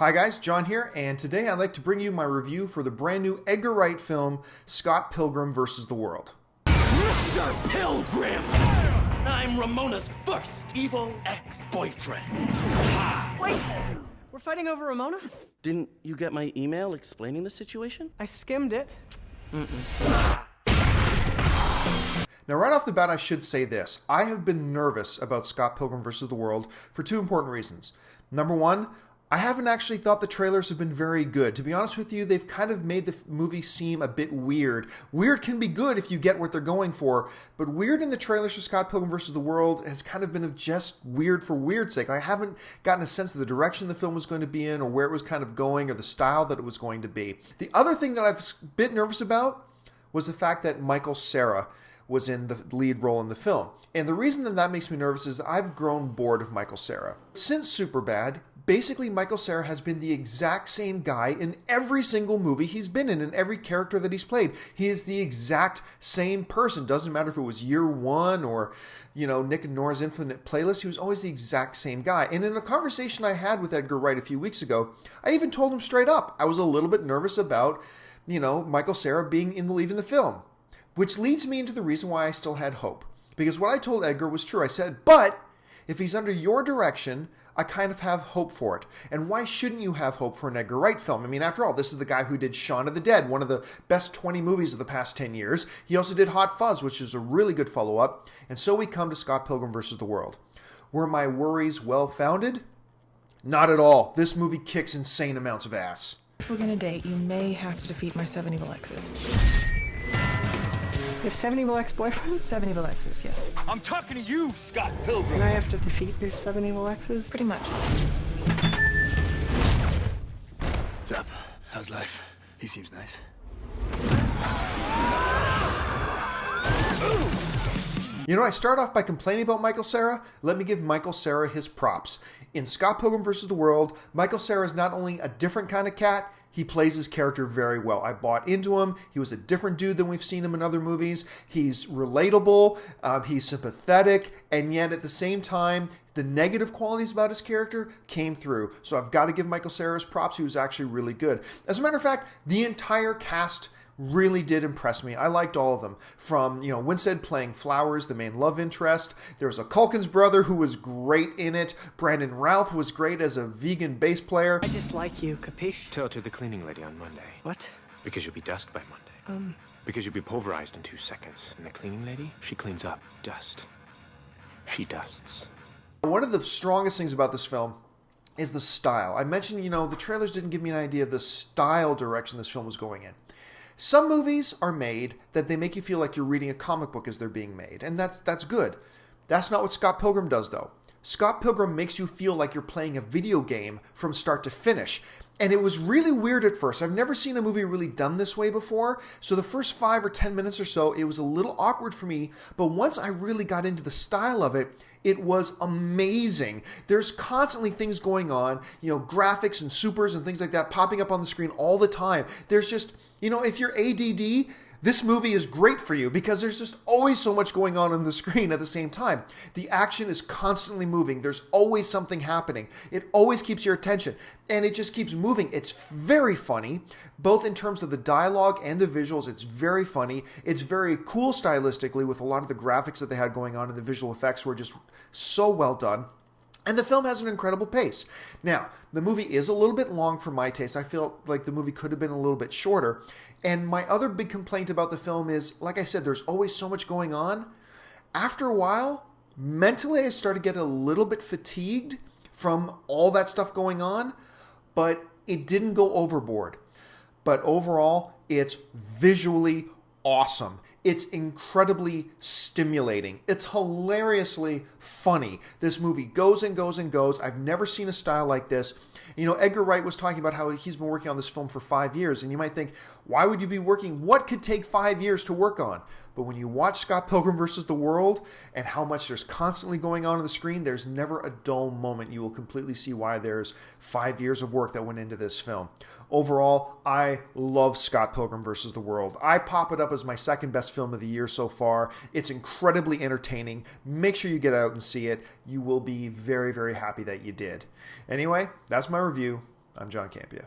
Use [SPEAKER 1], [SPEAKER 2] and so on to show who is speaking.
[SPEAKER 1] Hi guys, John here, and today I'd like to bring you my review for the brand new Edgar Wright film, Scott Pilgrim vs. the World.
[SPEAKER 2] Mr. Pilgrim! I'm Ramona's first evil ex-boyfriend.
[SPEAKER 3] Wait! We're fighting over Ramona?
[SPEAKER 2] Didn't you get my email explaining the situation?
[SPEAKER 3] I skimmed it.
[SPEAKER 1] Now right off the bat I should say this. I have been nervous about Scott Pilgrim vs. the World for two important reasons. Number one, I haven't actually thought the trailers have been very good. To be honest with you, they've kind of made the movie seem a bit weird. Weird can be good if you get what they're going for, but weird in the trailers for Scott Pilgrim vs. the World has kind of been of just weird for weird's sake. I haven't gotten a sense of the direction the film was going to be in or where it was kind of going or the style that it was going to be. The other thing that I was a bit nervous about was the fact that Cera was in the lead role in the film. And the reason that makes me nervous is I've grown bored of Cera. Since Superbad, basically, Cera has been the exact same guy in every single movie he's been in every character that he's played. He is the exact same person. Doesn't matter if it was Year One or, Nick and Nora's Infinite Playlist. He was always the exact same guy. And in a conversation I had with Edgar Wright a few weeks ago, I even told him straight up, I was a little bit nervous about, Cera being in the lead in the film. Which leads me into the reason why I still had hope. Because what I told Edgar was true. I said, but if he's under your direction, I kind of have hope for it. And why shouldn't you have hope for an Edgar Wright film? I mean, after all, this is the guy who did Shaun of the Dead, one of the best 20 movies of the past 10 years. He also did Hot Fuzz, which is a really good follow-up. And so we come to Scott Pilgrim vs. the World. Were my worries well-founded? Not at all. This movie kicks insane amounts of ass.
[SPEAKER 4] If we're gonna date, you may have to defeat my 7 evil exes.
[SPEAKER 3] You have 7 evil ex-boyfriends?
[SPEAKER 4] 7 evil exes, yes.
[SPEAKER 2] I'm talking to you, Scott Pilgrim!
[SPEAKER 3] And I have to defeat your 7 evil exes?
[SPEAKER 4] Pretty much.
[SPEAKER 5] What's up? How's life? He seems nice.
[SPEAKER 1] I start off by complaining about Cera. Let me give Cera his props. In Scott Pilgrim vs. the World, Cera is not only a different kind of cat, he plays his character very well. I bought into him. He was a different dude than we've seen him in other movies. He's relatable, he's sympathetic, and yet at the same time, the negative qualities about his character came through. So I've got to give Cera his props. He was actually really good. As a matter of fact, the entire cast really did impress me. I liked all of them. From, Winstead playing Flowers, the main love interest. There was a Culkin's brother who was great in it. Brandon Routh was great as a vegan bass player.
[SPEAKER 3] I dislike you, capiche?
[SPEAKER 6] Tell it to the cleaning lady on Monday.
[SPEAKER 3] What?
[SPEAKER 6] Because you'll be dust by Monday. Because you'll be pulverized in 2 seconds. And the cleaning lady, she cleans up dust. She dusts.
[SPEAKER 1] One of the strongest things about this film is the style. I mentioned, the trailers didn't give me an idea of the style direction this film was going in. Some movies are made that they make you feel like you're reading a comic book as they're being made, and that's good. That's not what Scott Pilgrim does, though. Scott Pilgrim makes you feel like you're playing a video game from start to finish. And it was really weird at first. I've never seen a movie really done this way before. So the first 5 or 10 minutes or so, it was a little awkward for me. But once I really got into the style of it, it was amazing. There's constantly things going on, graphics and supers and things like that popping up on the screen all the time. There's just, if you're ADD, this movie is great for you because there's just always so much going on the screen at the same time. The action is constantly moving. There's always something happening. It always keeps your attention, and it just keeps moving. It's very funny, both in terms of the dialogue and the visuals. It's very funny. It's very cool stylistically with a lot of the graphics that they had going on, and the visual effects were just so well done. And the film has an incredible pace. Now, the movie is a little bit long for my taste. I feel like the movie could have been a little bit shorter. And my other big complaint about the film is, like I said, there's always so much going on. After a while, mentally I started to get a little bit fatigued from all that stuff going on, but it didn't go overboard. But overall, it's visually awesome. It's incredibly stimulating. It's hilariously funny. This movie goes and goes and goes. I've never seen a style like this. Edgar Wright was talking about how he's been working on this film for 5 years, and you might think, why would you be working? What could take 5 years to work on? But when you watch Scott Pilgrim vs. the World and how much there's constantly going on the screen, there's never a dull moment. You will completely see why there's 5 years of work that went into this film. Overall, I love Scott Pilgrim vs. the World. I pop it up as my second best film of the year so far. It's incredibly entertaining. Make sure you get out and see it. You will be very, very happy that you did. Anyway, that's my review. I'm John Campea.